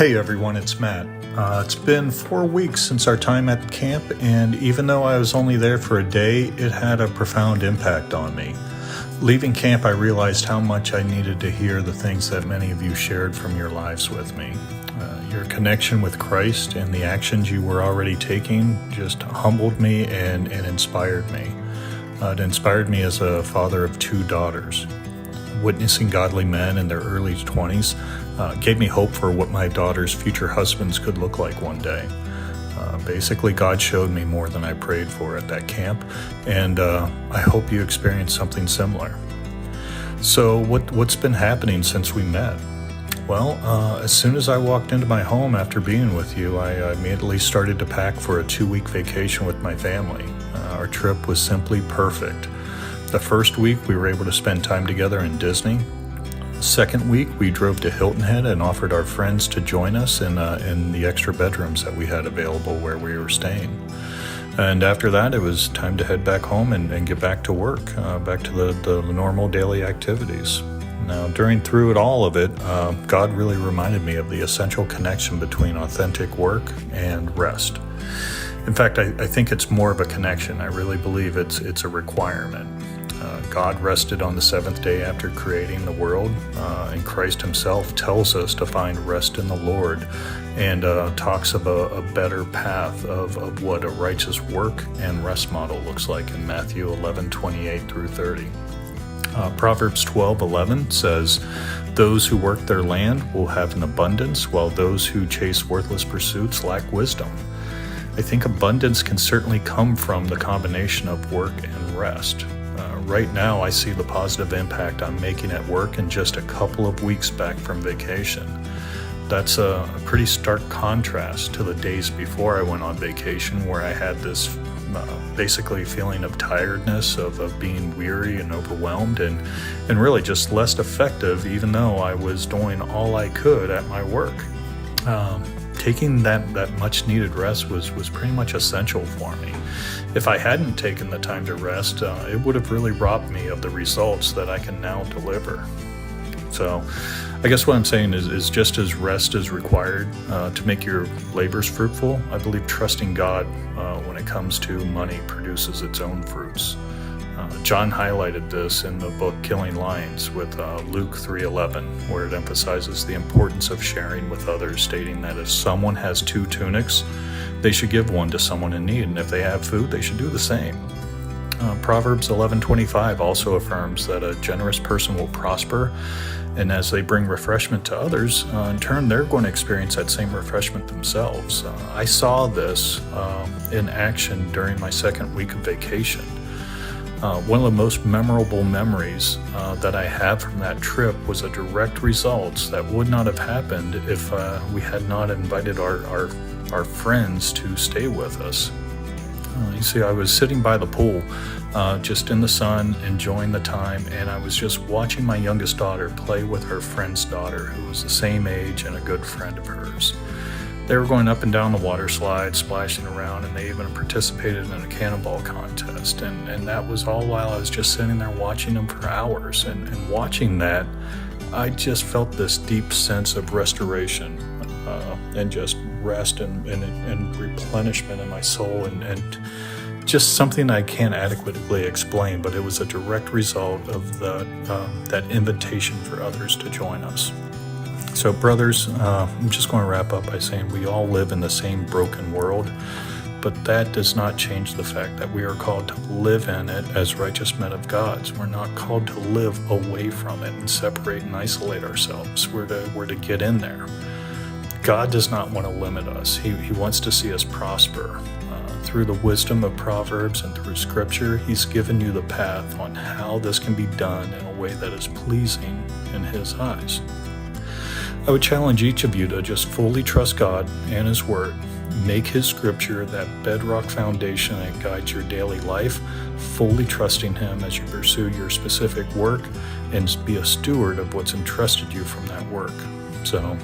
Hey everyone, it's Matt. It's been 4 weeks since our time at camp, and even though I was only there for a day, it had a profound impact on me. Leaving camp, I realized how much I needed to hear the things that many of you shared from your lives with me. Your connection with Christ and the actions you were already taking just humbled me and inspired me. It inspired me as a father of 2 daughters. Witnessing godly men in their early 20s gave me hope for what my daughter's future husbands could look like one day. Basically, God showed me more than I prayed for at that camp, and I hope you experienced something similar. So what's been happening since we met? Well, as soon as I walked into my home after being with you, I immediately started to pack for a 2-week vacation with my family. Our trip was simply perfect. The first week, we were able to spend time together in Disney. Second week, we drove to Hilton Head and offered our friends to join us in the extra bedrooms that we had available where we were staying. And after that, it was time to head back home and get back to work, back to the normal daily activities. Now, through all of it, God really reminded me of the essential connection between authentic work and rest. In fact, I think it's more of a connection. I really believe it's a requirement. God rested on the 7th day after creating the world, and Christ himself tells us to find rest in the Lord and talks of a better path of what a righteous work and rest model looks like in Matthew 11:28 through 30. Proverbs 12:11 says, "Those who work their land will have an abundance, while those who chase worthless pursuits lack wisdom." I think abundance can certainly come from the combination of work and rest. Right now, I see the positive impact I'm making at work in just a couple of weeks back from vacation. That's a pretty stark contrast to the days before I went on vacation, where I had this basically feeling of tiredness, of being weary and overwhelmed, and really just less effective, even though I was doing all I could at my work. Taking that much needed rest was pretty much essential for me. If I hadn't taken the time to rest, it would have really robbed me of the results that I can now deliver. So I guess what I'm saying is just as rest is required to make your labors fruitful, I believe trusting God when it comes to money produces its own fruits. John highlighted this in the book Killing Lions with Luke 3:11, where it emphasizes the importance of sharing with others, stating that if someone has 2 tunics, they should give one to someone in need, and if they have food, they should do the same. Proverbs 11:25 also affirms that a generous person will prosper, and as they bring refreshment to others, in turn, they're going to experience that same refreshment themselves. I saw this in action during my 2nd week of vacation. One of the most memorable memories that I have from that trip was a direct result that would not have happened if we had not invited our friends to stay with us. You see, I was sitting by the pool, just in the sun, enjoying the time, and I was just watching my youngest daughter play with her friend's daughter, who was the same age and a good friend of hers. They were going up and down the water slide, splashing around, and they even participated in a cannonball contest. And that was all while I was just sitting there watching them for hours. And watching that, I just felt this deep sense of restoration and just rest and replenishment in my soul, and just something I can't adequately explain, but it was a direct result of that invitation for others to join us. So brothers, I'm just going to wrap up by saying we all live in the same broken world, but that does not change the fact that we are called to live in it as righteous men of God. We're not called to live away from it and separate and isolate ourselves. We're to get in there. God does not want to limit us. He wants to see us prosper. Through the wisdom of Proverbs and through Scripture, He's given you the path on how this can be done in a way that is pleasing in His eyes. I would challenge each of you to just fully trust God and His Word. Make His Scripture that bedrock foundation that guides your daily life, fully trusting Him as you pursue your specific work, and be a steward of what's entrusted you from that work. So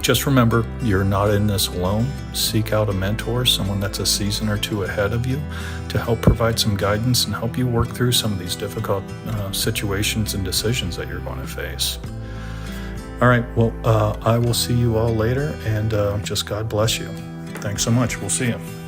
just remember, you're not in this alone. Seek out a mentor, someone that's a season or 2 ahead of you, to help provide some guidance and help you work through some of these difficult situations and decisions that you're going to face. All right, well, I will see you all later, and just God bless you. Thanks so much. We'll see you.